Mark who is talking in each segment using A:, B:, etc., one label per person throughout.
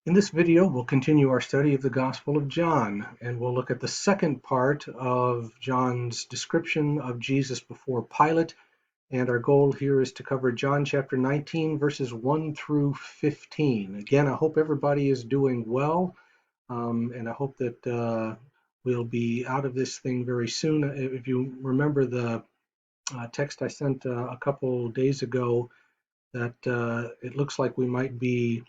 A: In this video, we'll continue our study of the Gospel of John, and we'll look at the second part of John's description of Jesus before Pilate. And our goal here is to cover John chapter 19, verses 1 through 15. Again, I hope everybody is doing well, and I hope that we'll be out of this thing very soon. If you remember the text I sent a couple days ago, that it looks like we might be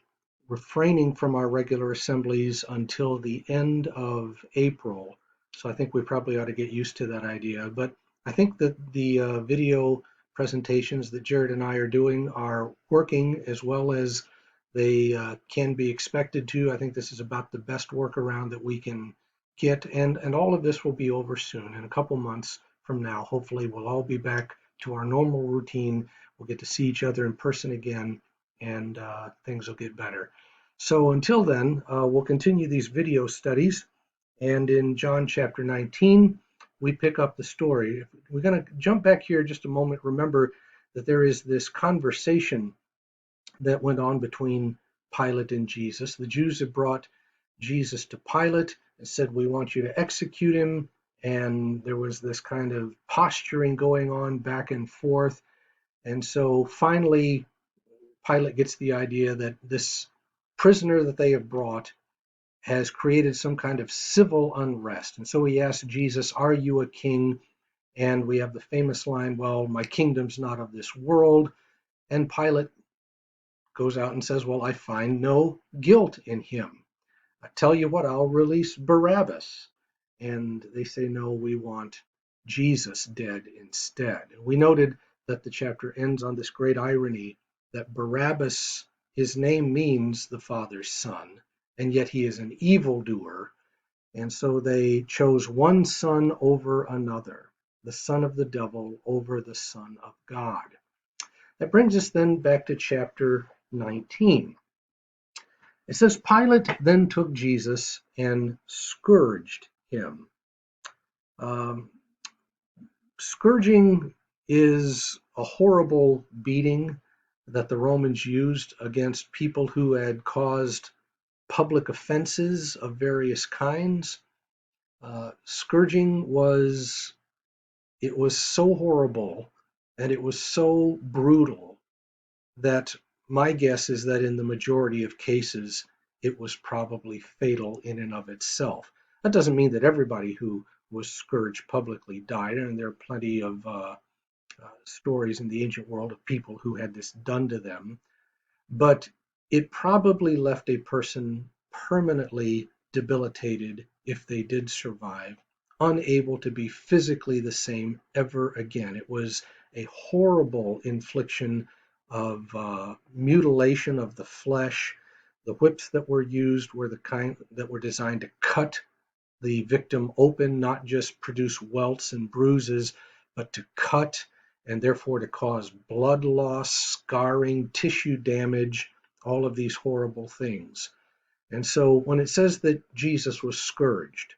A: refraining from our regular assemblies until the end of April. So I think we probably ought to get used to that idea. But I think that the video presentations that Jared and I are doing are working as well as they can be expected to. I think this is about the best workaround that we can get. And all of this will be over soon. In a couple months from now, hopefully we'll all be back to our normal routine. We'll get to see each other in person again, and things will get better. So until then, we'll continue these video studies. And in John chapter 19, we pick up the story. We're going to jump back here just a moment. Remember that there is this conversation that went on between Pilate and Jesus. The Jews had brought Jesus to Pilate and said, "We want you to execute him." And there was this kind of posturing going on back and forth. And so finally, Pilate gets the idea that this prisoner that they have brought has created some kind of civil unrest. And so he asks Jesus, "Are you a king?" And we have the famous line, "Well, my kingdom's not of this world." And Pilate goes out and says, "Well, I find no guilt in him. I tell you what, I'll release Barabbas." And they say, "No, we want Jesus dead instead." And we noted that the chapter ends on this great irony that Barabbas, his name means the Father's son, and yet he is an evildoer. And so they chose one son over another, the son of the devil over the Son of God. That brings us then back to chapter 19. It says, "Pilate then took Jesus and scourged him." Um, Scourging is a horrible beating that the Romans used against people who had caused public offenses of various kinds. Scourging was so horrible and it was so brutal that my guess is that in the majority of cases it was probably fatal in and of itself. That doesn't mean that everybody who was scourged publicly died, and there are plenty of stories in the ancient world of people who had this done to them, but it probably left a person permanently debilitated if they did survive, unable to be physically the same ever again. It was a horrible infliction of mutilation of the flesh. The whips that were used were the kind that were designed to cut the victim open, not just produce welts and bruises, but to cut and therefore to cause blood loss, scarring, tissue damage, all of these horrible things. And so when it says that Jesus was scourged,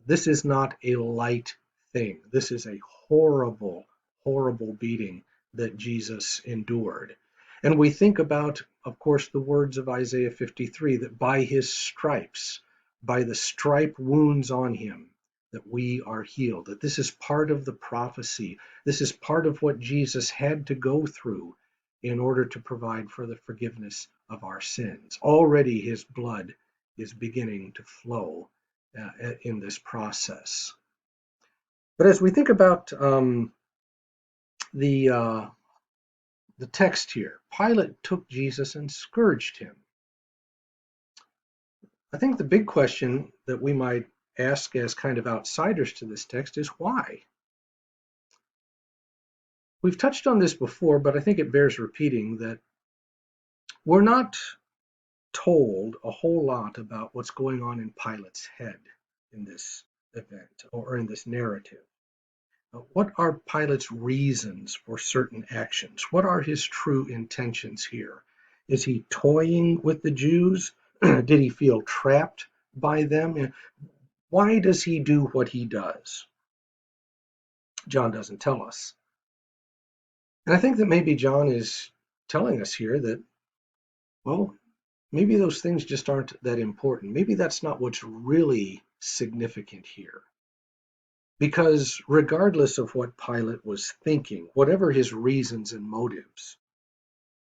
A: this is not a light thing. This is a horrible, horrible beating that Jesus endured. And we think about, of course, the words of Isaiah 53, that by his stripes, by the stripe wounds on him, that we are healed, that this is part of the prophecy. This is part of what Jesus had to go through in order to provide for the forgiveness of our sins. Already his blood is beginning to flow in this process. But as we think about the uh, the text here, Pilate took Jesus and scourged him. I think the big question that we might ask as kind of outsiders to this text is why? We've touched on this before, but I think it bears repeating that we're not told a whole lot about what's going on in Pilate's head in this event or in this narrative. What are Pilate's reasons for certain actions? What are his true intentions here? Is he toying with the Jews? Did he feel trapped by them? Why does he do what he does? John doesn't tell us. And I think that maybe John is telling us here that, well, maybe those things just aren't that important. Maybe that's not what's really significant here. Because regardless of what Pilate was thinking, whatever his reasons and motives,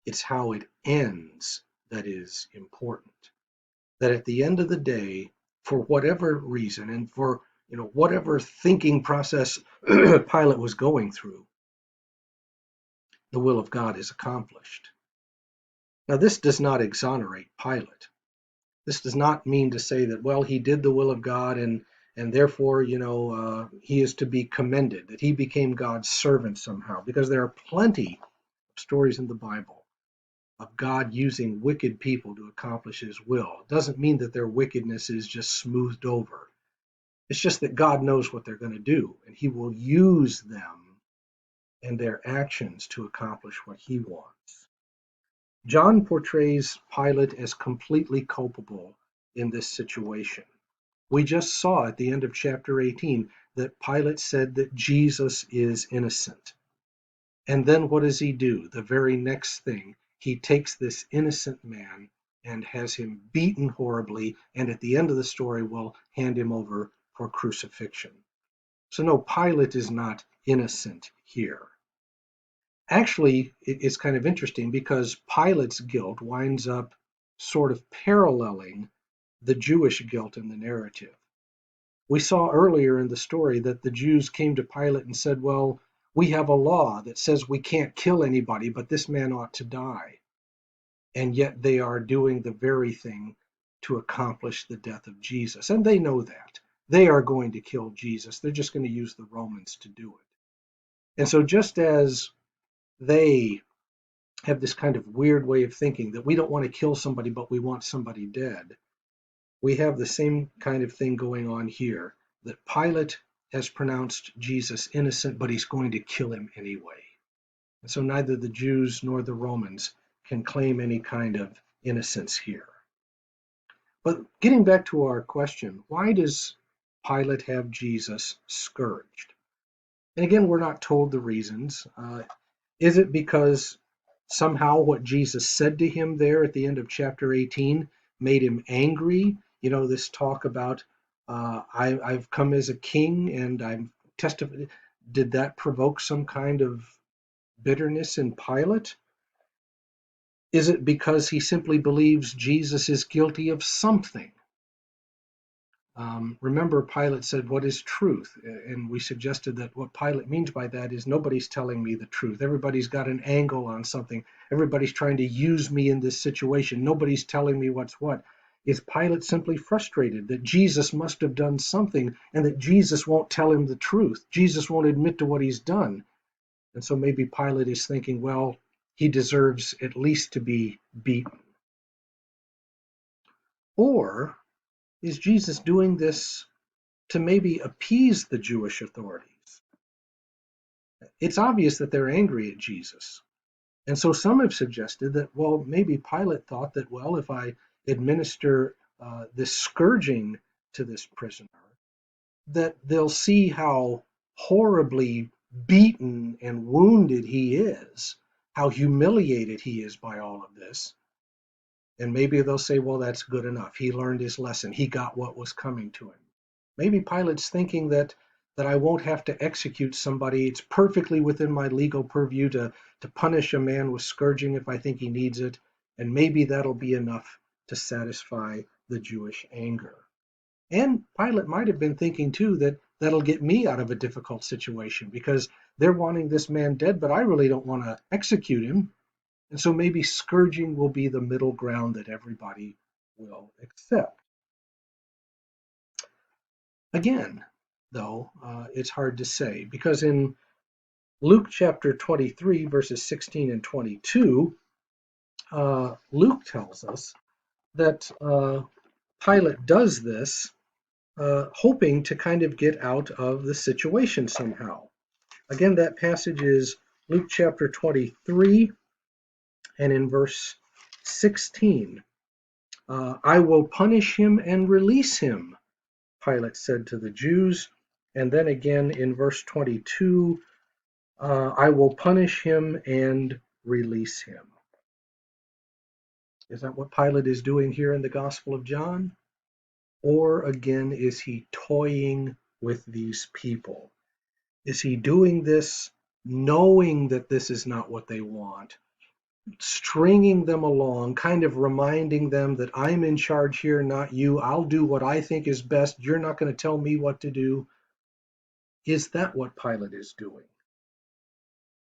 A: it's how it ends that is important. That at the end of the day, for whatever reason and for whatever thinking process Pilate was going through, the will of God is accomplished. Now, this does not exonerate Pilate. This does not mean to say that, well, he did the will of God and therefore, he is to be commended, that he became God's servant somehow, because there are plenty of stories in the Bible of God using wicked people to accomplish his will. It doesn't mean that their wickedness is just smoothed over. It's just that God knows what they're going to do, and he will use them and their actions to accomplish what he wants. John portrays Pilate as completely culpable in this situation. We just saw at the end of chapter 18 that Pilate said that Jesus is innocent. And then what does he do? The very next thing, he takes this innocent man and has him beaten horribly, and at the end of the story will hand him over for crucifixion. So no, Pilate is not innocent here. Actually, it's kind of interesting because Pilate's guilt winds up sort of paralleling the Jewish guilt in the narrative. We saw earlier in the story that the Jews came to Pilate and said, well, we have a law that says we can't kill anybody, but this man ought to die. And yet they are doing the very thing to accomplish the death of Jesus. And they know that. They are going to kill Jesus. They're just going to use the Romans to do it. And so just as they have this kind of weird way of thinking that we don't want to kill somebody, but we want somebody dead, we have the same kind of thing going on here, that Pilate has pronounced Jesus innocent, but he's going to kill him anyway. And so neither the Jews nor the Romans can claim any kind of innocence here. But getting back to our question, why does Pilate have Jesus scourged? And again, we're not told the reasons. Is it because somehow what Jesus said to him there at the end of chapter 18 made him angry? This talk about I've come as a king and I'm testifying. Did that provoke some kind of bitterness in Pilate? Is it because he simply believes Jesus is guilty of something? Remember, Pilate said, what is truth? And we suggested that what Pilate means by that is nobody's telling me the truth. Everybody's got an angle on something. Everybody's trying to use me in this situation. Nobody's telling me what's what. Is Pilate simply frustrated that Jesus must have done something and that Jesus won't tell him the truth? Jesus won't admit to what he's done. And so maybe Pilate is thinking, well, he deserves at least to be beaten. Or is Jesus doing this to maybe appease the Jewish authorities? It's obvious that they're angry at Jesus. And so some have suggested that, well, maybe Pilate thought that, well, if I administer this scourging to this prisoner, that they'll see how horribly beaten and wounded he is, how humiliated he is by all of this. And maybe they'll say, well, that's good enough. He learned his lesson. He got what was coming to him. Maybe Pilate's thinking that I won't have to execute somebody. It's perfectly within my legal purview to punish a man with scourging if I think he needs it. And maybe that'll be enough to satisfy the Jewish anger. And Pilate might have been thinking, too, that that'll get me out of a difficult situation because they're wanting this man dead, but I really don't want to execute him. And so maybe scourging will be the middle ground that everybody will accept. Again, though, it's hard to say because in Luke chapter 23, verses 16 and 22, Luke tells us that Pilate does this hoping to kind of get out of the situation somehow. Again, that passage is Luke chapter 23 and in verse 16. I will punish him and release him, Pilate said to the Jews. And then again in verse 22, I will punish him and release him. Is that what Pilate is doing here in the Gospel of John? Or again, is he toying with these people? Is he doing this knowing that this is not what they want, stringing them along, kind of reminding them that I'm in charge here, not you. I'll do what I think is best. You're not going to tell me what to do. Is that what Pilate is doing?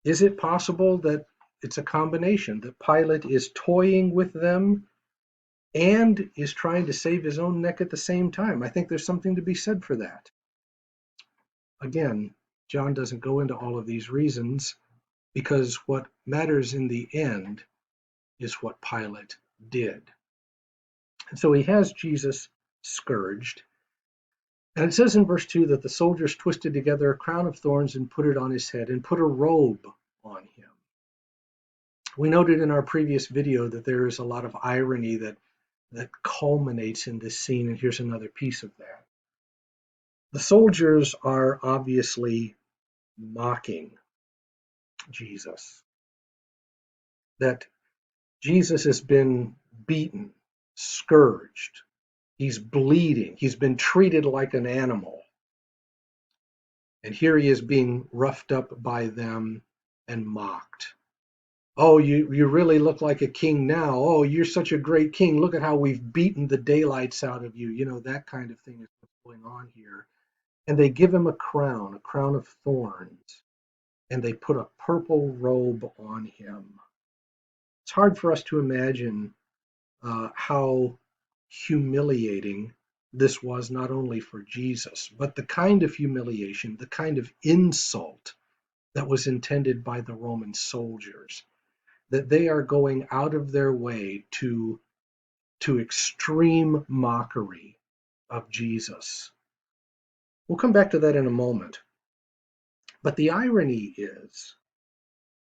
A: Is it possible that it's a combination, that Pilate is toying with them and is trying to save his own neck at the same time? I think there's something to be said for that. Again, John doesn't go into all of these reasons because what matters in the end is what Pilate did. And so he has Jesus scourged. And it says in verse 2 that the soldiers twisted together a crown of thorns and put it on his head and put a robe on him. We noted in our previous video that there is a lot of irony that culminates in this scene, and here's another piece of that. The soldiers are obviously mocking Jesus. That Jesus has been beaten, scourged, he's bleeding, he's been treated like an animal. And here he is being roughed up by them and mocked. Oh, you really look like a king now. Oh, you're such a great king. Look at how we've beaten the daylights out of you. You know, that kind of thing is what's going on here. And they give him a crown of thorns, and they put a purple robe on him. It's hard for us to imagine how humiliating this was, not only for Jesus, but the kind of humiliation, the kind of insult that was intended by the Roman soldiers, that they are going out of their way to extreme mockery of Jesus. We'll come back to that in a moment. But the irony is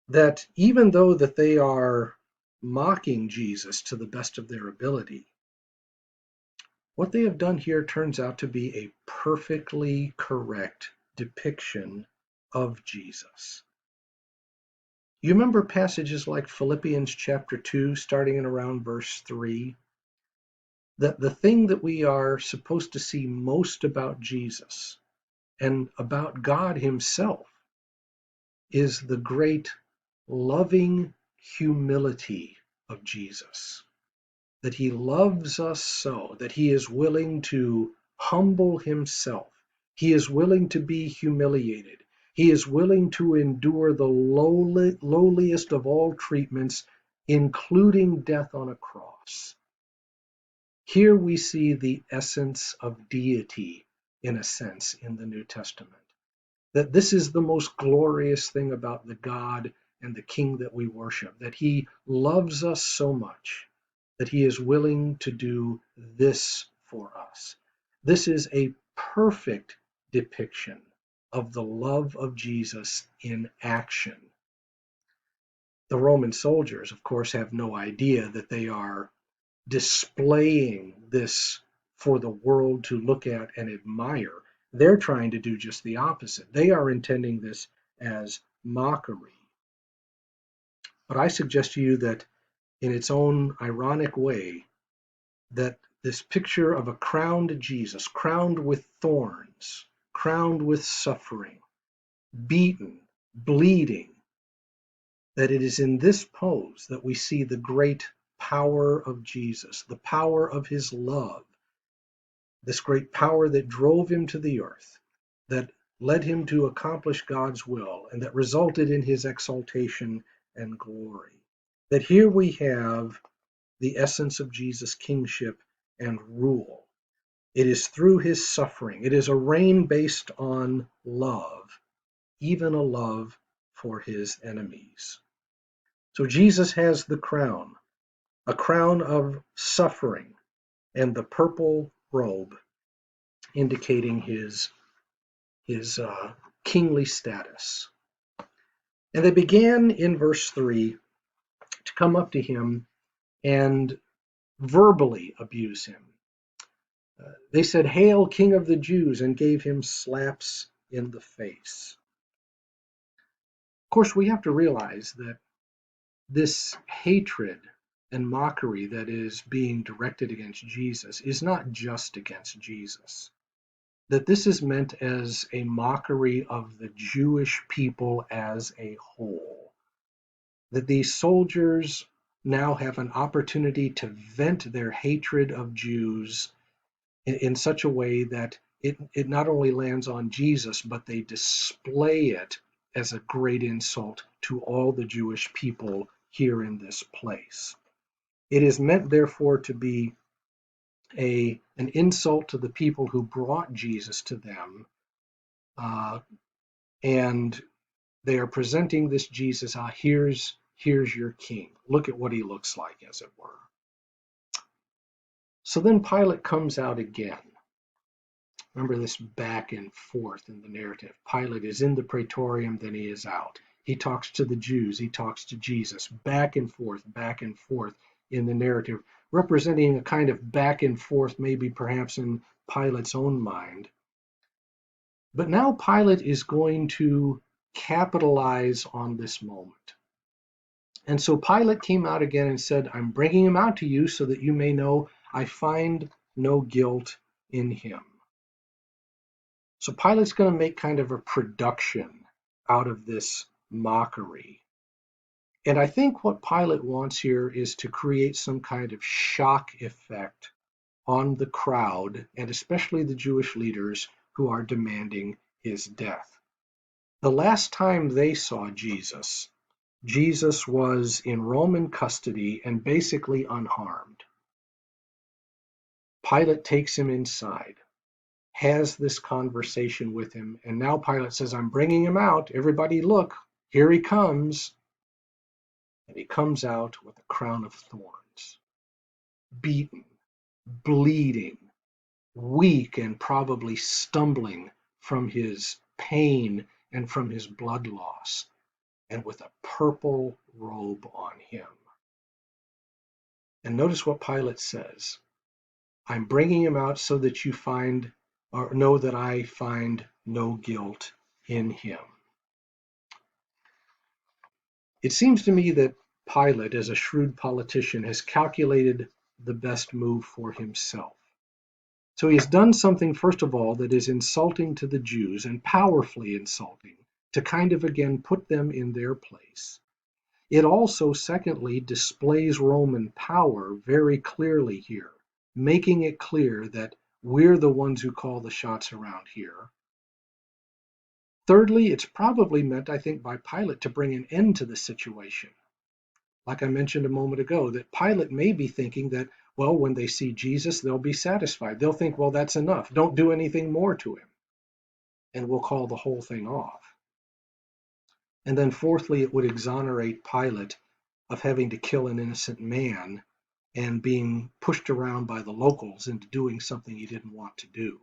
A: that even though that they are mocking Jesus to the best of their ability, what they have done here turns out to be a perfectly correct depiction of Jesus. You remember passages like Philippians chapter 2, starting in around verse 3, that the thing that we are supposed to see most about Jesus and about God himself is the great loving humility of Jesus. That he loves us so, that he is willing to humble himself. He is willing to be humiliated. He is willing to endure the lowliest of all treatments, including death on a cross. Here we see the essence of deity, in a sense, in the New Testament. That this is the most glorious thing about the God and the King that we worship, that he loves us so much that he is willing to do this for us. This is a perfect depiction of the love of Jesus in action. The Roman soldiers, of course, have no idea that they are displaying this for the world to look at and admire. They're trying to do just the opposite. They are intending this as mockery. But I suggest to you that in its own ironic way, that this picture of a crowned Jesus, crowned with thorns, crowned with suffering, beaten, bleeding, that it is in this pose that we see the great power of Jesus, the power of his love, this great power that drove him to the earth, that led him to accomplish God's will, and that resulted in his exaltation and glory. That here we have the essence of Jesus' kingship and rule. It is through his suffering. It is a reign based on love, even a love for his enemies. So Jesus has the crown, a crown of suffering, and the purple robe indicating his kingly status. And they began in verse 3 to come up to him and verbally abuse him. They said, "Hail, King of the Jews," and gave him slaps in the face. Of course, we have to realize that this hatred and mockery that is being directed against Jesus is not just against Jesus. That this is meant as a mockery of the Jewish people as a whole. That these soldiers now have an opportunity to vent their hatred of Jews in such a way that it not only lands on Jesus, but they display it as a great insult to all the Jewish people here in this place. It is meant, therefore, to be an insult to the people who brought Jesus to them, and they are presenting this Jesus, here's your king. Look at what he looks like, as it were. So then Pilate comes out again. Remember this back and forth in the narrative. Pilate is in the praetorium, then he is out. He talks to the Jews, he talks to Jesus, back and forth in the narrative, representing a kind of back and forth, maybe perhaps in Pilate's own mind. But now Pilate is going to capitalize on this moment. And so Pilate came out again and said, I'm bringing him out to you so that you may know I find no guilt in him. So Pilate's going to make kind of a production out of this mockery. And I think what Pilate wants here is to create some kind of shock effect on the crowd, and especially the Jewish leaders who are demanding his death. The last time they saw Jesus, Jesus was in Roman custody and basically unharmed. Pilate takes him inside, has this conversation with him, and now Pilate says, I'm bringing him out. Everybody look, here he comes. And he comes out with a crown of thorns, beaten, bleeding, weak, and probably stumbling from his pain and from his blood loss, and with a purple robe on him. And notice what Pilate says. I'm bringing him out so that you find, or know that I find no guilt in him. It seems to me that Pilate, as a shrewd politician, has calculated the best move for himself. So he has done something, first of all, that is insulting to the Jews and powerfully insulting, to kind of again put them in their place. It also, secondly, displays Roman power very clearly here, making it clear that we're the ones who call the shots around here. Thirdly, it's probably meant, I think, by Pilate to bring an end to the situation. Like I mentioned a moment ago, that Pilate may be thinking that, well, when they see Jesus, they'll be satisfied. They'll think, well, that's enough. Don't do anything more to him. And we'll call the whole thing off. And then fourthly, it would exonerate Pilate of having to kill an innocent man and being pushed around by the locals into doing something he didn't want to do.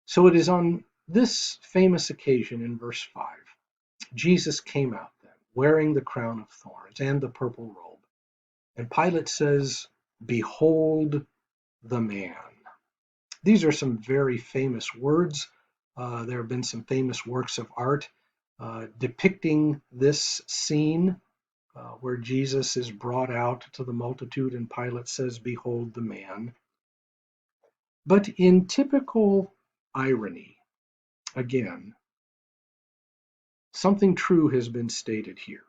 A: So it is on this famous occasion in verse 5, Jesus came out then, wearing the crown of thorns and the purple robe. And Pilate says, behold the man. These are some very famous words. There have been some famous works of art depicting this scene where Jesus is brought out to the multitude and Pilate says, behold the man. But in typical irony, again, something true has been stated here.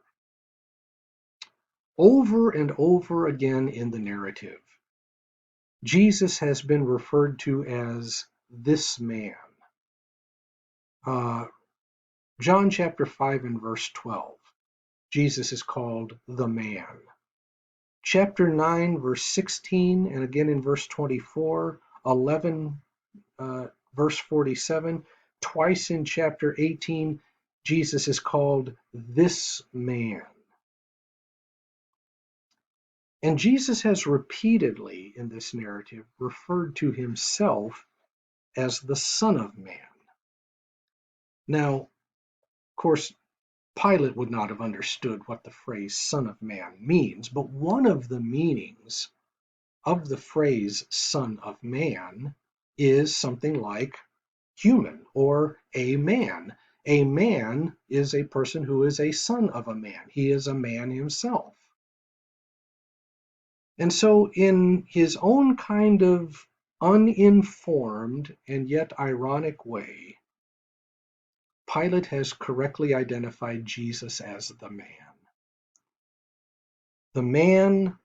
A: Over and over again in the narrative, Jesus has been referred to as this man. John chapter 5 and verse 12, Jesus is called the man. Chapter 9, verse 16, and again in verse 24, 11, verse 47, twice in chapter 18, Jesus is called this man. And Jesus has repeatedly in this narrative referred to himself as the Son of Man. Now, of course, Pilate would not have understood what the phrase Son of Man means, but one of the meanings of the phrase Son of Man is something like human or a man. A man is a person who is a son of a man. He is a man himself. And so, in his own kind of uninformed and yet ironic way, Pilate has correctly identified Jesus as the man. The man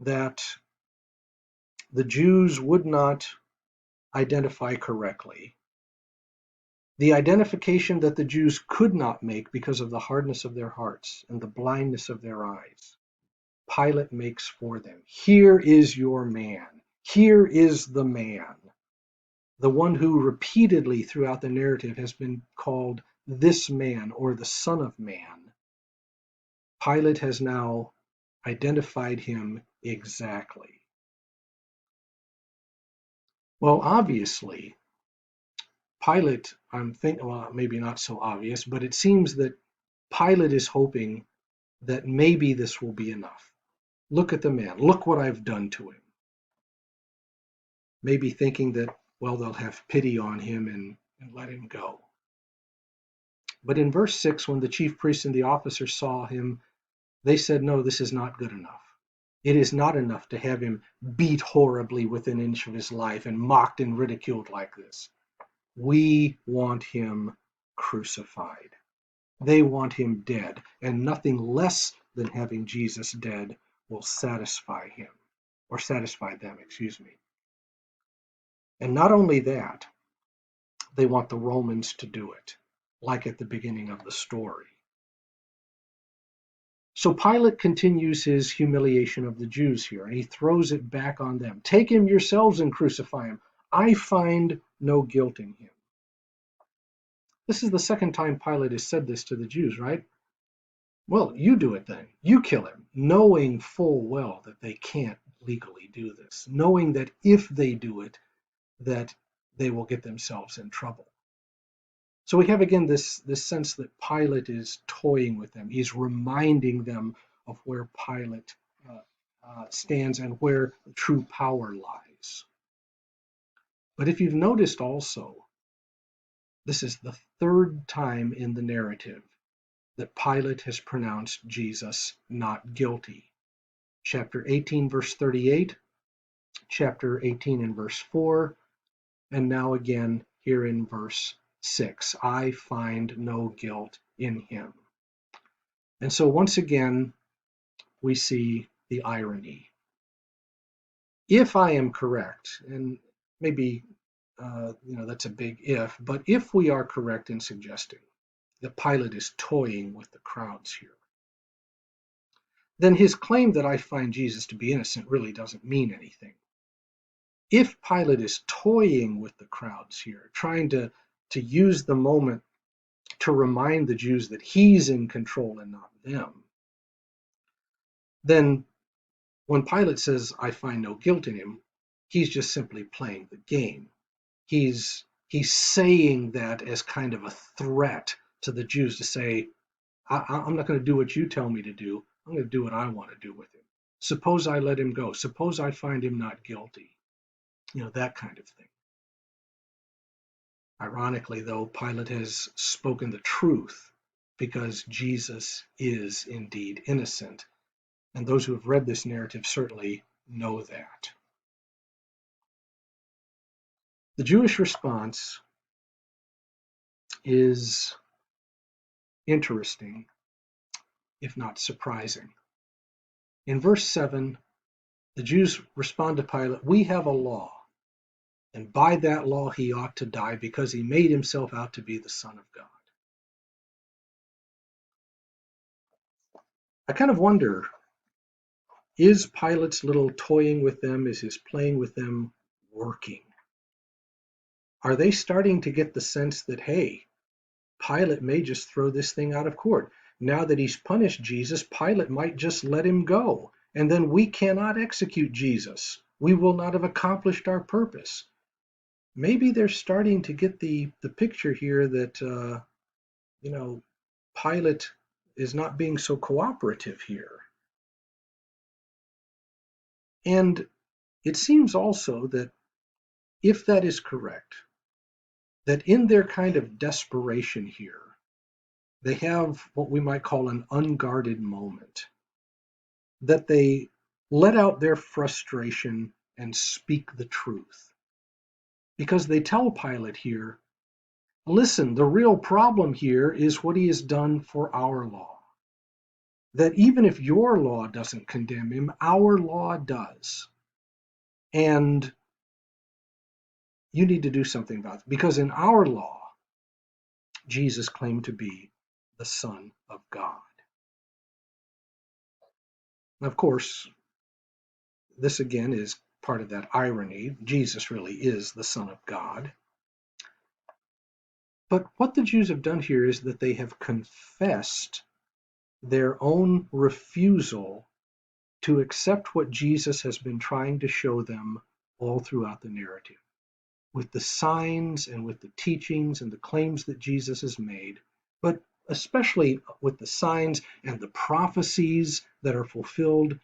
A: that the Jews would not identify correctly. The identification that the Jews could not make because of the hardness of their hearts and the blindness of their eyes. Pilate makes for them. Here is your man. Here is the man. The one who repeatedly throughout the narrative has been called this man or the Son of Man. Pilate has now identified him exactly. Well, obviously, Pilate, I'm thinking, well, maybe not so obvious, but it seems that Pilate is hoping that maybe this will be enough. Look at the man. Look what I've done to him. Maybe thinking that, well, they'll have pity on him and let him go. But in verse 6, when the chief priests and the officers saw him, they said, no, this is not good enough. It is not enough to have him beat horribly within an inch of his life and mocked and ridiculed like this. We want him crucified. They want him dead, and nothing less than having Jesus dead will satisfy him, or satisfy them, excuse me. And not only that, they want the Romans to do it, like at the beginning of the story. So Pilate continues his humiliation of the Jews here, and he throws it back on them. Take him yourselves and crucify him. I find no guilt in him. This is the second time Pilate has said this to the Jews, right? Well, you do it then. You kill him, knowing full well that they can't legally do this, knowing that if they do it, that they will get themselves in trouble. So we have again this sense that Pilate is toying with them. He's reminding them of where Pilate stands and where true power lies. But if you've noticed also, this is the third time in the narrative that Pilate has pronounced Jesus not guilty. Chapter 18, verse 38, chapter 18 and verse 4, and now again here in verse 6. I find no guilt in him. And so once again, we see the irony. If I am correct, and maybe that's a big if, but if we are correct in suggesting that Pilate is toying with the crowds here, then his claim that I find Jesus to be innocent really doesn't mean anything. If Pilate is toying with the crowds here, trying to use the moment to remind the Jews that he's in control and not them, then when Pilate says, I find no guilt in him, he's just simply playing the game. He's saying that as kind of a threat to the Jews to say, I'm not going to do what you tell me to do. I'm going to do what I want to do with him. Suppose I let him go. Suppose I find him not guilty. That kind of thing. Ironically, though, Pilate has spoken the truth because Jesus is indeed innocent. And those who have read this narrative certainly know that. The Jewish response is interesting, if not surprising. In verse 7, the Jews respond to Pilate, we have a law, and by that law he ought to die because he made himself out to be the Son of God. I kind of wonder, is Pilate's little toying with them, is his playing with them working? Are they starting to get the sense that, hey, Pilate may just throw this thing out of court? Now that he's punished Jesus, Pilate might just let him go, and then we cannot execute Jesus. We will not have accomplished our purpose. Maybe they're starting to get the picture here that, Pilate is not being so cooperative here. And it seems also that if that is correct, that in their kind of desperation here, they have what we might call an unguarded moment, that they let out their frustration and speak the truth. Because they tell Pilate here, listen, the real problem here is what he has done for our law. That even if your law doesn't condemn him, our law does. And you need to do something about it. Because in our law, Jesus claimed to be the Son of God. And of course, this again is part of that irony. Jesus really is the Son of God. But what the Jews have done here is that they have confessed their own refusal to accept what Jesus has been trying to show them all throughout the narrative, with the signs and with the teachings and the claims that Jesus has made, but especially with the signs and the prophecies that are fulfilled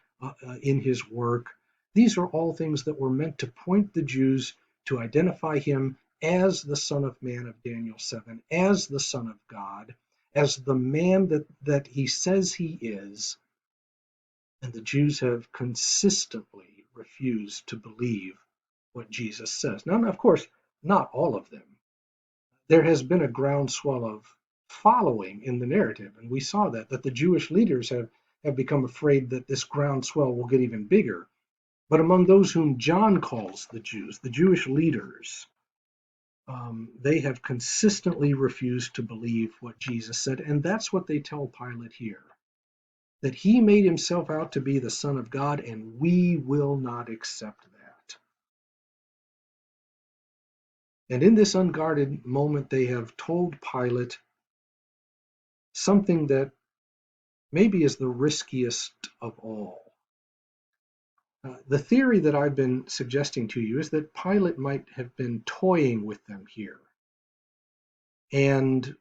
A: in his work. These are all things that were meant to point the Jews to identify him as the Son of Man of Daniel 7, as the Son of God, as the man that he says he is. And the Jews have consistently refused to believe what Jesus says. Now, of course, not all of them. There has been a groundswell of following in the narrative, and we saw that the Jewish leaders have become afraid that this groundswell will get even bigger. But among those whom John calls the Jews, the Jewish leaders, they have consistently refused to believe what Jesus said, and that's what they tell Pilate here, that he made himself out to be the Son of God, and we will not accept that. And in this unguarded moment, they have told Pilate something that maybe is the riskiest of all. The theory that I've been suggesting to you is that Pilate might have been toying with them here and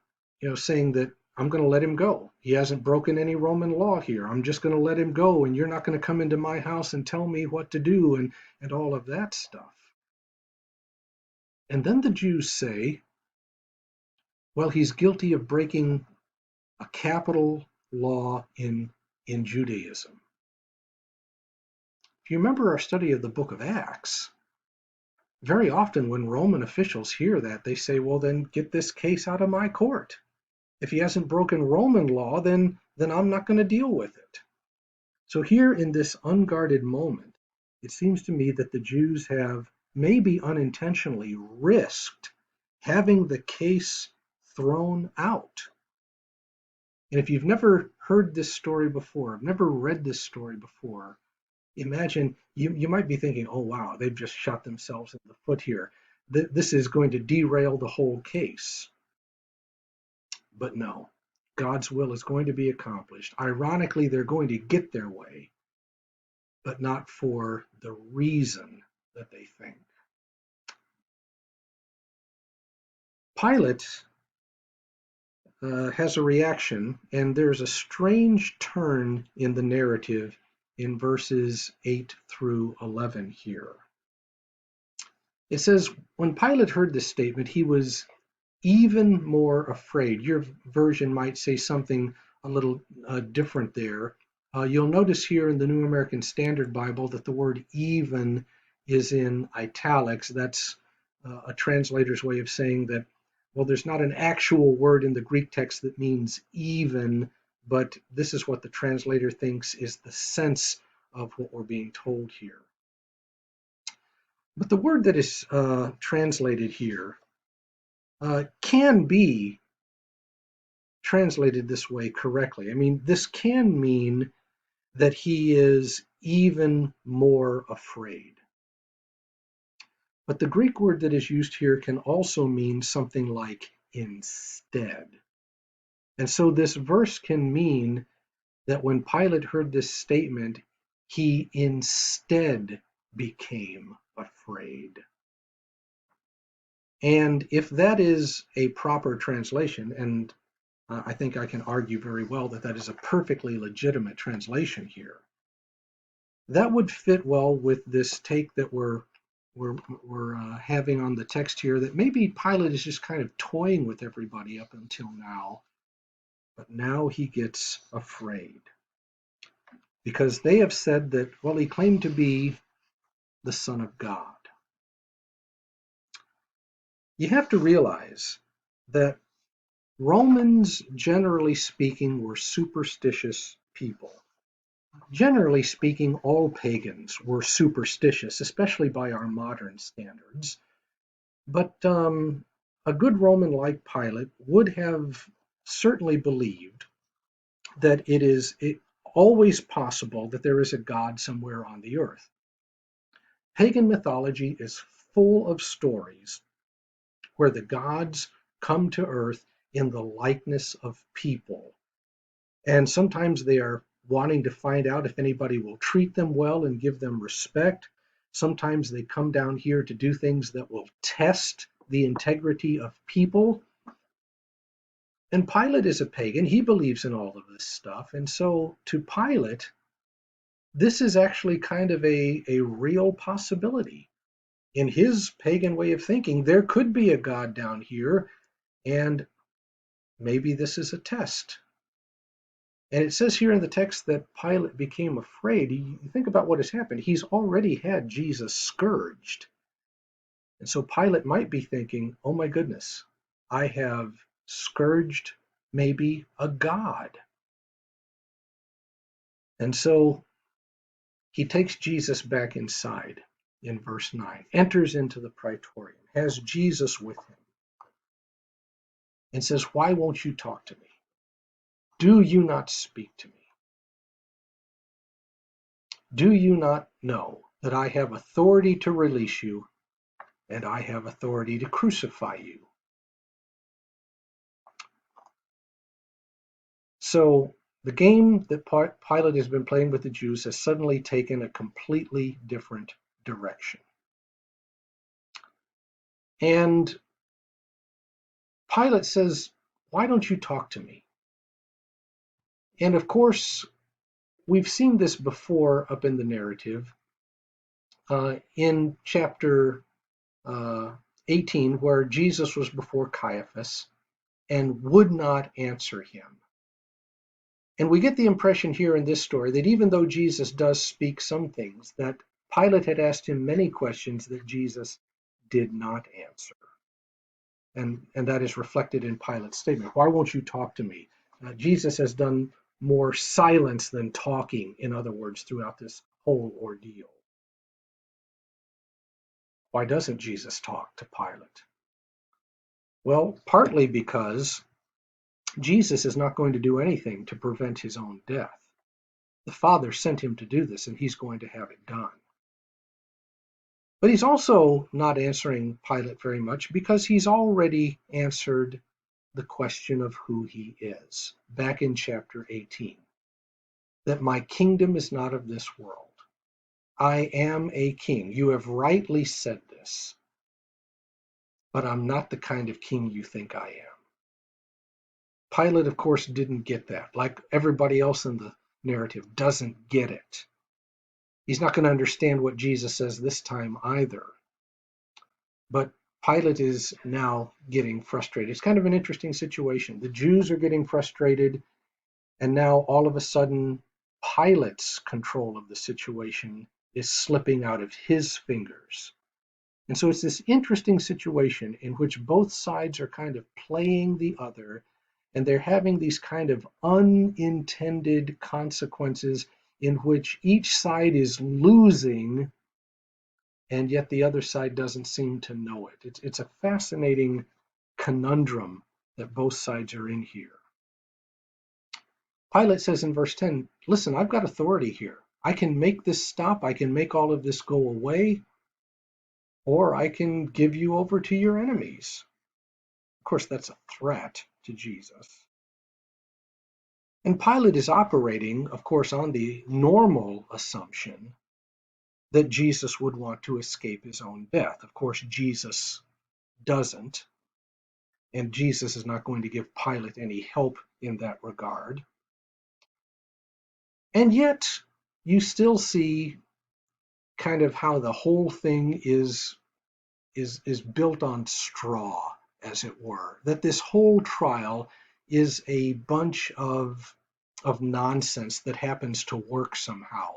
A: saying that I'm going to let him go. He hasn't broken any Roman law here. I'm just going to let him go, and you're not going to come into my house and tell me what to do and all of that stuff. And then the Jews say, well, he's guilty of breaking a capital law in Judaism. If you remember our study of the book of Acts, very often when Roman officials hear that, they say, well, then get this case out of my court. If he hasn't broken Roman law, then I'm not going to deal with it. So here in this unguarded moment, it seems to me that the Jews have maybe unintentionally risked having the case thrown out. And if you've never heard this story before, never read this story before, imagine you might be thinking, oh wow, they've just shot themselves in the foot here. This is going to derail the whole case. But no, God's will is going to be accomplished. Ironically, they're going to get their way, but not for the reason that they think. Pilate has a reaction, and there's a strange turn in the narrative in verses 8 through 11 here. It says, when Pilate heard this statement, he was even more afraid. Your version might say something a little different there. You'll notice here in the New American Standard Bible that the word even is in italics. That's a translator's way of saying that, well, there's not an actual word in the Greek text that means even, but this is what the translator thinks is the sense of what we're being told here. But the word that is translated here can be translated this way correctly. I mean, this can mean that he is even more afraid. But the Greek word that is used here can also mean something like instead. And so this verse can mean that when Pilate heard this statement, he instead became afraid. And if that is a proper translation, and I think I can argue very well that that is a perfectly legitimate translation here, that would fit well with this take that we're having on the text here, that maybe Pilate is just kind of toying with everybody up until now, but now he gets afraid. because they have said that, well, he claimed to be the Son of God. You have to realize that Romans, generally speaking, were superstitious people. Generally speaking, all pagans were superstitious, especially by our modern standards. But a good Roman like Pilate would have certainly believed that it is always possible that there is a God somewhere on the earth. Pagan mythology is full of stories where the gods come to earth in the likeness of people. And sometimes they are wanting to find out if anybody will treat them well and give them respect. Sometimes they come down here to do things that will test the integrity of people. And Pilate is a pagan. He believes in all of this stuff. And so to Pilate, this is actually kind of a real possibility. In his pagan way of thinking, there could be a God down here, and maybe this is a test. And it says here in the text that Pilate became afraid. You think about what has happened. He's already had Jesus scourged. And so Pilate might be thinking, oh my goodness, I have scourged maybe a god. And so he takes Jesus back inside in verse 9, enters into the praetorium, has Jesus with him, and says, why won't you talk to me? Do you not speak to me? Do you not know that I have authority to release you and I have authority to crucify you? So the game that Pilate has been playing with the Jews has suddenly taken a completely different direction. And Pilate says, why don't you talk to me? And of course, we've seen this before up in the narrative. In chapter 18, where Jesus was before Caiaphas and would not answer him. And we get the impression here in this story that even though Jesus does speak some things, that Pilate had asked him many questions that Jesus did not answer. And that is reflected in Pilate's statement. Why won't you talk to me? Jesus has done more silence than talking, in other words, throughout this whole ordeal. Why doesn't Jesus talk to Pilate? Well, partly because Jesus is not going to do anything to prevent his own death. The Father sent him to do this, and he's going to have it done. But he's also not answering Pilate very much because he's already answered the question of who he is, back in chapter 18. That my kingdom is not of this world. I am a king. You have rightly said this. But I'm not the kind of king you think I am. Pilate, of course, didn't get that, like everybody else in the narrative doesn't get it. He's not going to understand what Jesus says this time either. But Pilate is now getting frustrated. It's kind of an interesting situation. The Jews are getting frustrated, and now all of a sudden, Pilate's control of the situation is slipping out of his fingers. And so it's this interesting situation in which both sides are kind of playing the other, and they're having these kind of unintended consequences in which each side is losing, and yet the other side doesn't seem to know it. It's a fascinating conundrum that both sides are in here. Pilate says in verse 10, listen, I've got authority here. I can make this stop. I can make all of this go away, or I can give you over to your enemies. Of course, that's a threat to Jesus. And Pilate is operating, of course, on the normal assumption that Jesus would want to escape his own death. Of course, Jesus doesn't, and Jesus is not going to give Pilate any help in that regard. And yet, you still see kind of how the whole thing is built on straw, as it were. That this whole trial is a bunch of of nonsense that happens to work somehow.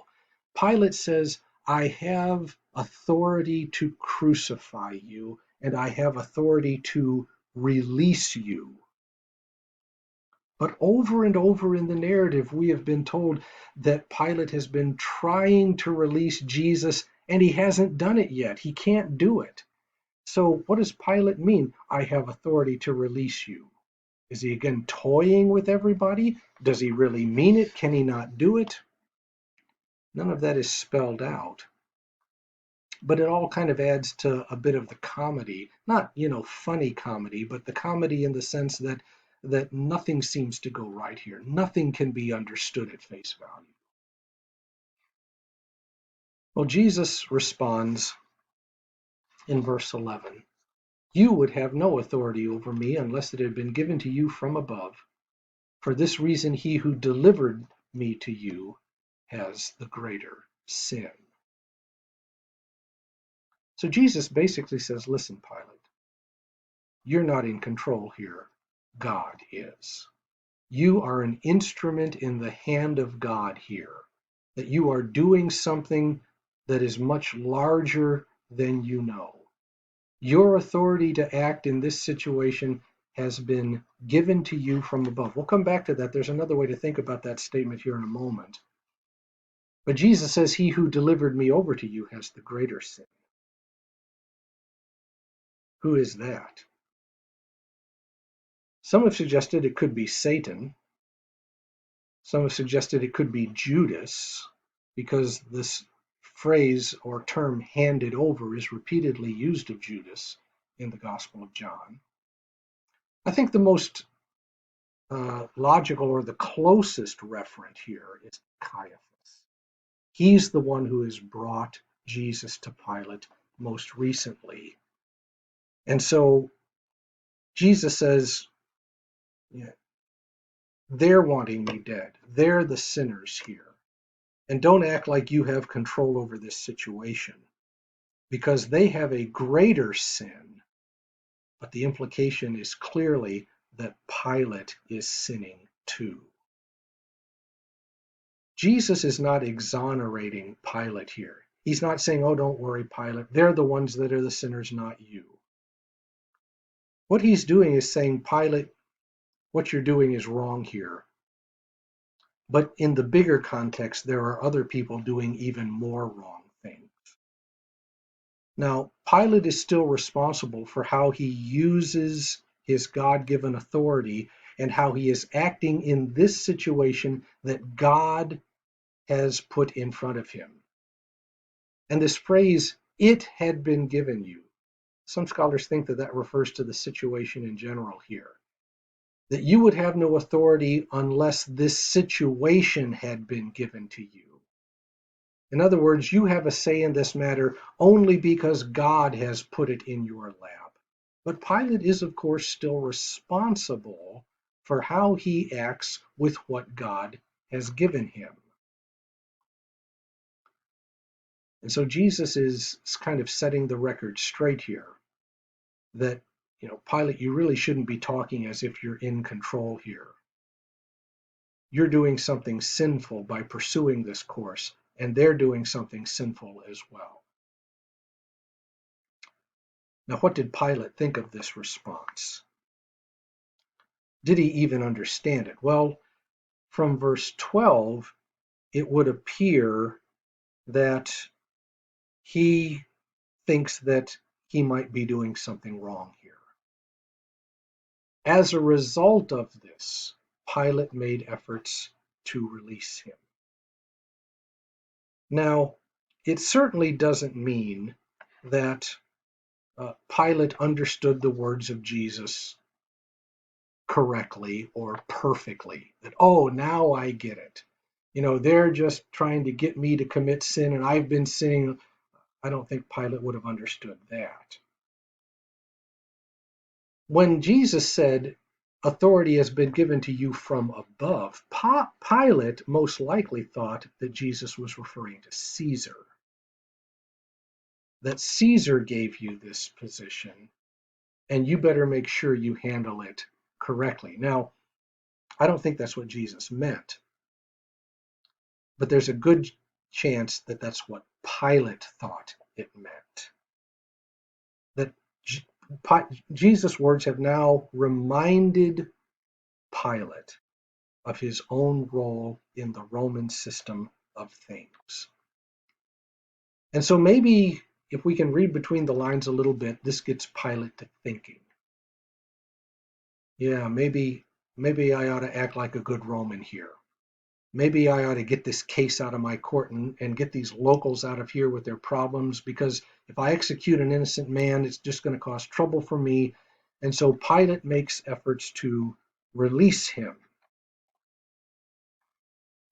A: Pilate says, I have authority to crucify you, and I have authority to release you. But over and over in the narrative, we have been told that Pilate has been trying to release Jesus, and he hasn't done it yet. He can't do it. So what does Pilate mean? I have authority to release you. Is he again toying with everybody? Does he really mean it? Can he not do it? None of that is spelled out. But it all kind of adds to a bit of the comedy. Not, funny comedy, but the comedy in the sense that nothing seems to go right here. Nothing can be understood at face value. Well, Jesus responds in verse 11. You would have no authority over me unless it had been given to you from above. For this reason, he who delivered me to you has the greater sin. So Jesus basically says, listen, Pilate, you're not in control here. God is. You are an instrument in the hand of God here, that you are doing something that is much larger than you know. Your authority to act in this situation has been given to you from above. We'll come back to that. There's another way to think about that statement here in a moment. But Jesus says, he who delivered me over to you has the greater sin. Who is that? Some have suggested it could be Satan. Some have suggested it could be Judas, because this phrase or term handed over is repeatedly used of Judas in the Gospel of John. I think the most logical or the closest referent here is Caiaphas. He's the one who has brought Jesus to Pilate most recently. And so Jesus says, yeah, they're wanting me dead. They're the sinners here. And don't act like you have control over this situation, because they have a greater sin. But the implication is clearly that Pilate is sinning too. Jesus is not exonerating Pilate here. He's not saying, oh, don't worry, Pilate. They're the ones that are the sinners, not you. What he's doing is saying, Pilate, what you're doing is wrong here. But in the bigger context, there are other people doing even more wrong things. Now, Pilate is still responsible for how he uses his God-given authority and how he is acting in this situation that God has put in front of him. And this phrase, it had been given you, some scholars think that that refers to the situation in general here. That you would have no authority unless this situation had been given to you. In other words, you have a say in this matter only because God has put it in your lap. But Pilate is, of course, still responsible for how he acts with what God has given him. And so Jesus is kind of setting the record straight here that, Pilate, you really shouldn't be talking as if you're in control here. You're doing something sinful by pursuing this course, and they're doing something sinful as well. Now, what did Pilate think of this response? Did he even understand it? Well, from verse 12, it would appear that he thinks that he might be doing something wrong here. As a result of this, Pilate made efforts to release him. Now, it certainly doesn't mean that Pilate understood the words of Jesus correctly or perfectly. That, oh, now I get it. They're just trying to get me to commit sin, and I've been sinning. I don't think Pilate would have understood that. When Jesus said, authority has been given to you from above, Pilate most likely thought that Jesus was referring to Caesar. That Caesar gave you this position, and you better make sure you handle it correctly. Now, I don't think that's what Jesus meant. but there's a good chance that that's what Pilate thought it meant. That Jesus' words have now reminded Pilate of his own role in the Roman system of things. And so maybe if we can read between the lines a little bit, this gets Pilate to thinking. Yeah, maybe I ought to act like a good Roman here. Maybe I ought to get this case out of my court and get these locals out of here with their problems, because if I execute an innocent man, it's just going to cause trouble for me. And so Pilate makes efforts to release him.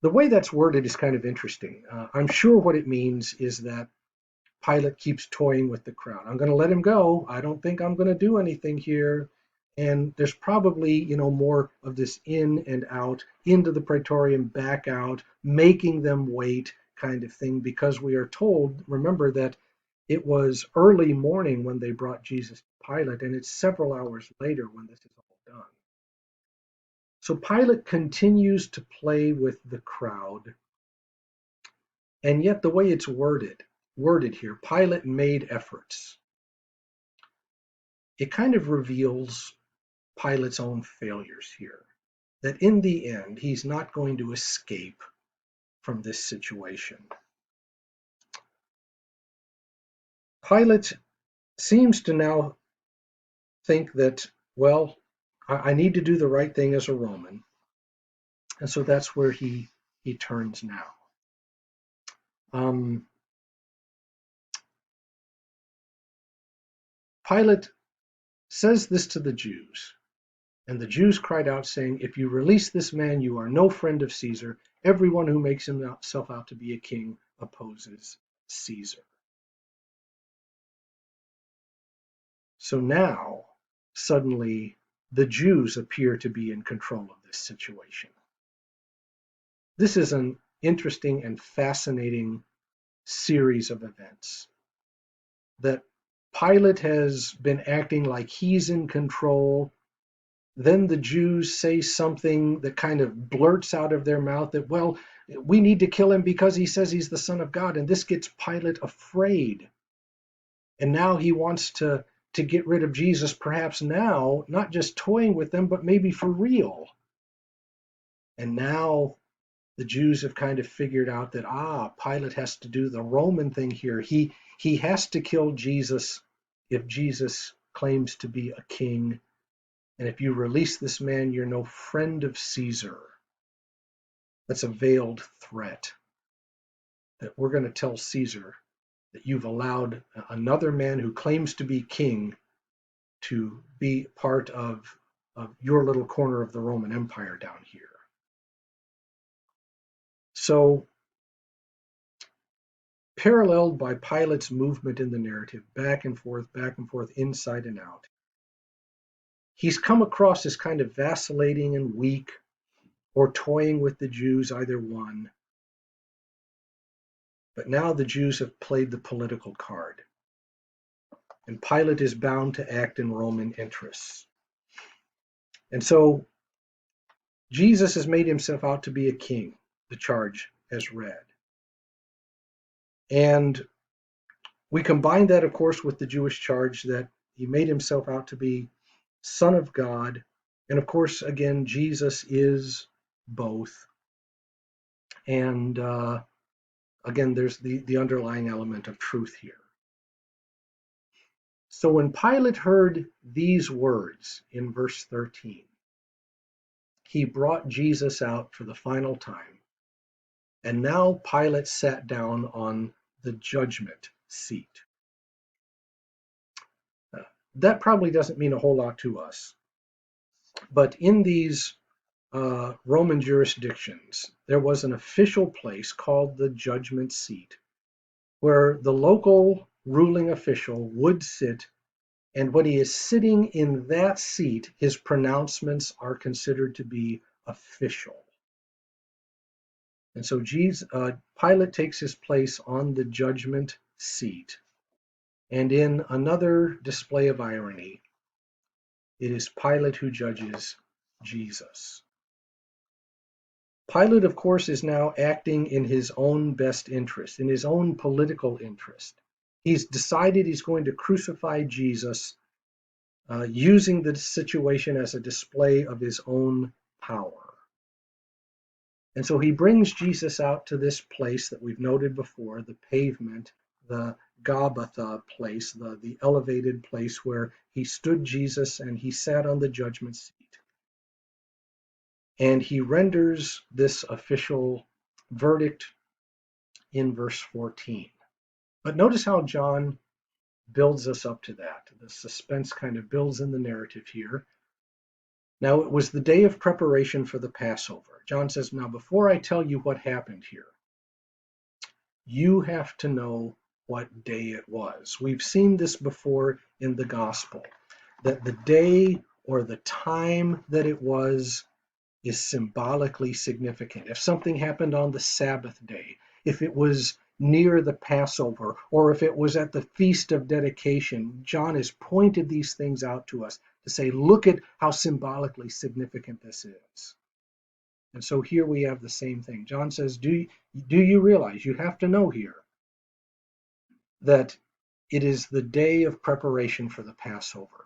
A: The way that's worded is kind of interesting. I'm sure what it means is that Pilate keeps toying with the crowd. I'm going to let him go. I don't think I'm going to do anything here. And there's probably, more of this in and out, into the praetorium, back out, making them wait kind of thing, because we are told, remember, that it was early morning when they brought Jesus to Pilate, and it's several hours later when this is all done. So Pilate continues to play with the crowd, and yet the way it's worded here, Pilate made efforts. It kind of reveals Pilate's own failures here, that in the end, he's not going to escape from this situation. Pilate seems to now think that, well, I need to do the right thing as a Roman, and so that's where he turns now. Pilate says this to the Jews, and the Jews cried out, saying, "If you release this man, you are no friend of Caesar. Everyone who makes himself out to be a king opposes Caesar." So now, suddenly, the Jews appear to be in control of this situation. This is an interesting and fascinating series of events, that Pilate has been acting like he's in control. Then the Jews say something that kind of blurts out of their mouth that, well, we need to kill him because he says he's the Son of God. And this gets Pilate afraid. And now he wants to get rid of Jesus, perhaps now, not just toying with them, but maybe for real. And now the Jews have kind of figured out that, Pilate has to do the Roman thing here. He has to kill Jesus if Jesus claims to be a king. And if you release this man, you're no friend of Caesar. That's a veiled threat, that we're going to tell Caesar that you've allowed another man who claims to be king to be part of your little corner of the Roman Empire down here. So, paralleled by Pilate's movement in the narrative, back and forth, inside and out, he's come across as kind of vacillating and weak, or toying with the Jews, either one. But now the Jews have played the political card, and Pilate is bound to act in Roman interests. And so Jesus has made himself out to be a king, the charge has read. And we combine that, of course, with the Jewish charge that he made himself out to be Son of God. And of course, again, Jesus is both. And again, there's the underlying element of truth here. So when Pilate heard these words in verse 13, he brought Jesus out for the final time. And now Pilate sat down on the judgment seat. That probably doesn't mean a whole lot to us. But in these Roman jurisdictions, there was an official place called the judgment seat, where the local ruling official would sit, and when he is sitting in that seat, his pronouncements are considered to be official. And so Pilate takes his place on the judgment seat. And in another display of irony, it is Pilate who judges Jesus. Pilate, of course, is now acting in his own best interest, in his own political interest. He's decided he's going to crucify Jesus, using the situation as a display of his own power. And so he brings Jesus out to this place that we've noted before, the pavement, the Gabbatha place, the elevated place where he stood Jesus and he sat on the judgment seat. And he renders this official verdict in verse 14. But notice how John builds us up to that. The suspense kind of builds in the narrative here. Now it was the day of preparation for the Passover. John says, now before I tell you what happened here, you have to know what day it was. We've seen this before in the gospel, that the day or the time that it was is symbolically significant. If something happened on the Sabbath day, if it was near the Passover, or if it was at the Feast of Dedication, John has pointed these things out to us to say, look at how symbolically significant this is. And so here we have the same thing. John says, do you realize, you have to know here, that it is the day of preparation for the Passover.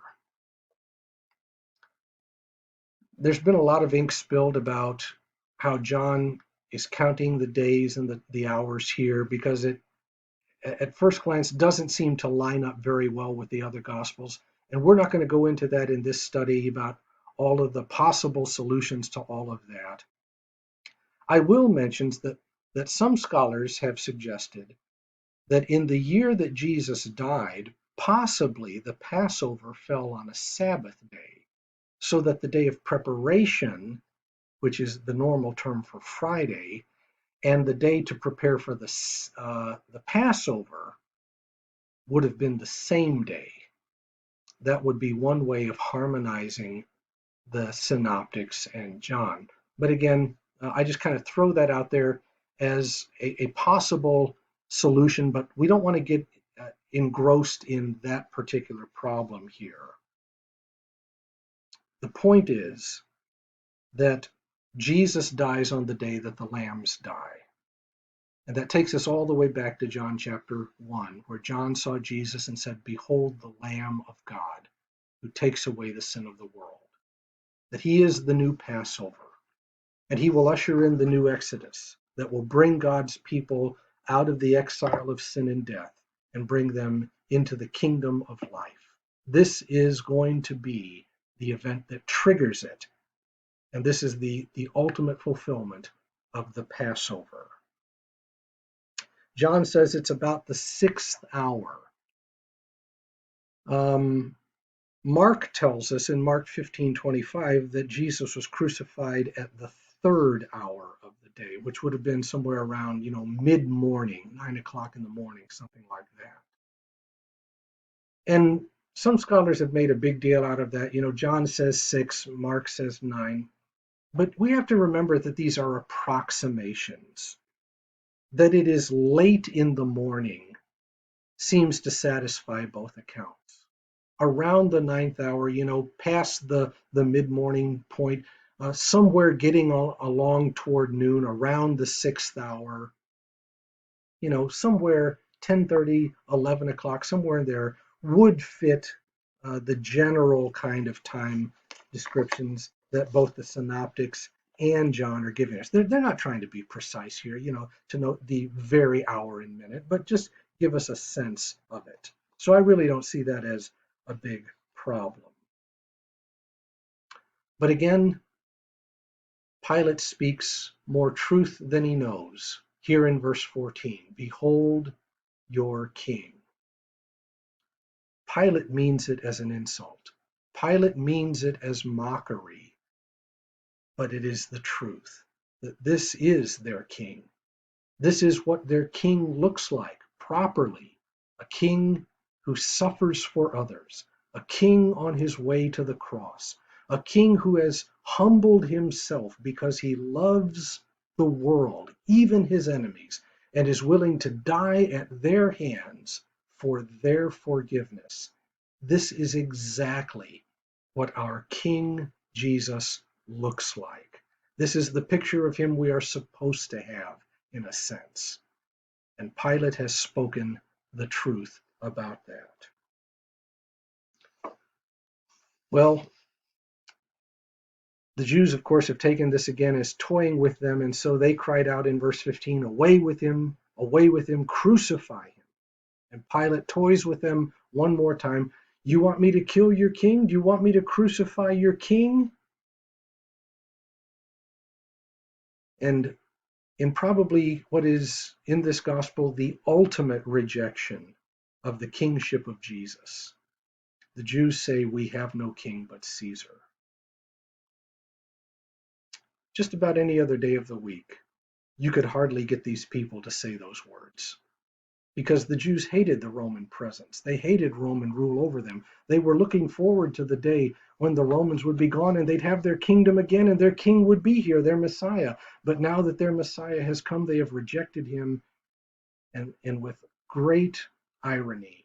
A: There's been a lot of ink spilled about how John is counting the days and the hours here, because it, at first glance, doesn't seem to line up very well with the other Gospels. And we're not going to go into that in this study about all of the possible solutions to all of that. I will mention that some scholars have suggested that in the year that Jesus died, possibly the Passover fell on a Sabbath day, so that the day of preparation, which is the normal term for Friday, and the day to prepare for the Passover would have been the same day. That would be one way of harmonizing the synoptics and John. But again, I just kind of throw that out there as a possible solution, but we don't want to get engrossed in that particular problem here. The point is that Jesus dies on the day that the lambs die. And that takes us all the way back to John chapter 1, where John saw Jesus and said, behold the Lamb of God who takes away the sin of the world. That he is the new Passover. And he will usher in the new Exodus that will bring God's people out of the exile of sin and death and bring them into the kingdom of life. This is going to be the event that triggers it. And this is the ultimate fulfillment of the Passover. John says it's about the 6th hour. Mark tells us in Mark 15:25 that Jesus was crucified at the 3rd hour of the day, which would have been somewhere around, mid-morning, 9 o'clock in the morning, something like that. And some scholars have made a big deal out of that. John says 6, Mark says 9. But we have to remember that these are approximations. That it is late in the morning seems to satisfy both accounts. Around the 9th hour, past the mid-morning point, somewhere getting along toward noon, around the 6th hour, somewhere 10:30, 11 o'clock, somewhere there would fit the general kind of time descriptions that both the synoptics and John are giving us. They're not trying to be precise here, to note the very hour and minute, but just give us a sense of it. So I really don't see that as a big problem. But again, Pilate speaks more truth than he knows. Here in verse 14, behold your king. Pilate means it as an insult. Pilate means it as mockery. But it is the truth, that this is their king. This is what their king looks like properly. A king who suffers for others. A king on his way to the cross. A king who has humbled himself because he loves the world, even his enemies, and is willing to die at their hands for their forgiveness. This is exactly what our King Jesus looks like. This is the picture of him we are supposed to have, in a sense. And Pilate has spoken the truth about that. Well, the Jews, of course, have taken this again as toying with them, and so they cried out in verse 15, away with him, crucify him. And Pilate toys with them one more time. You want me to kill your king? Do you want me to crucify your king? And in probably what is in this gospel the ultimate rejection of the kingship of Jesus, the Jews say, we have no king but Caesar. Just about any other day of the week, you could hardly get these people to say those words, because the Jews hated the Roman presence. They hated Roman rule over them. They were looking forward to the day when the Romans would be gone and they'd have their kingdom again and their king would be here, their Messiah. But now that their Messiah has come, they have rejected him, and with great irony,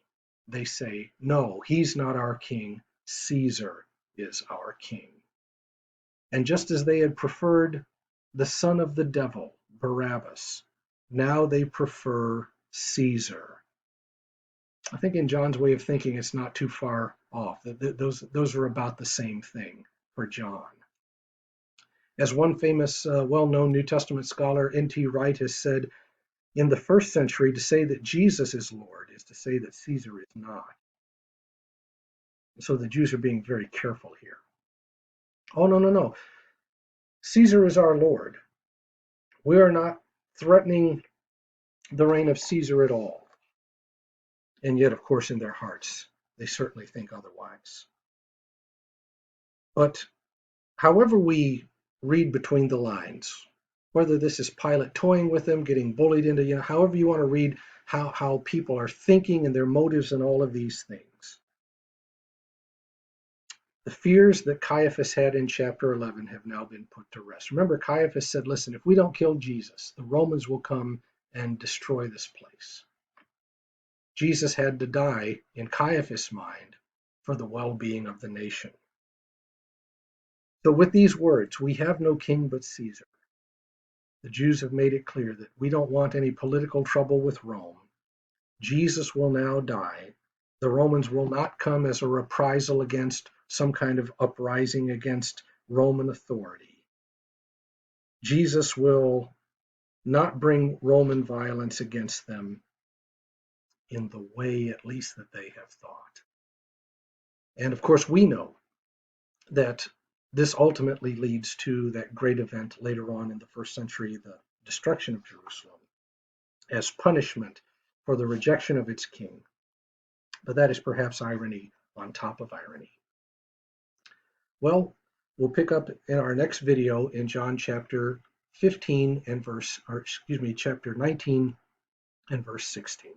A: they say, no, he's not our king. Caesar is our king. And just as they had preferred the son of the devil, Barabbas, now they prefer Caesar. I think in John's way of thinking, it's not too far off. Those are about the same thing for John. As one famous, well-known New Testament scholar, N.T. Wright, has said, in the first century, to say that Jesus is Lord is to say that Caesar is not. So the Jews are being very careful here. Oh, no. Caesar is our Lord. We are not threatening the reign of Caesar at all. And yet, of course, in their hearts, they certainly think otherwise. But however we read between the lines, whether this is Pilate toying with them, getting bullied into, however you want to read how people are thinking and their motives and all of these things, the fears that Caiaphas had in chapter 11 have now been put to rest. Remember, Caiaphas said, listen, if we don't kill Jesus, the Romans will come and destroy this place. Jesus had to die, in Caiaphas' mind, for the well-being of the nation. So with these words, we have no king but Caesar. The Jews have made it clear that we don't want any political trouble with Rome. Jesus will now die. The Romans will not come as a reprisal against some kind of uprising against Roman authority. Jesus will not bring Roman violence against them in the way, at least, that they have thought. And of course, we know that this ultimately leads to that great event later on in the first century, the destruction of Jerusalem, as punishment for the rejection of its king. But that is perhaps irony on top of irony. Well, we'll pick up in our next video in John chapter 15 and chapter 19 and verse 16.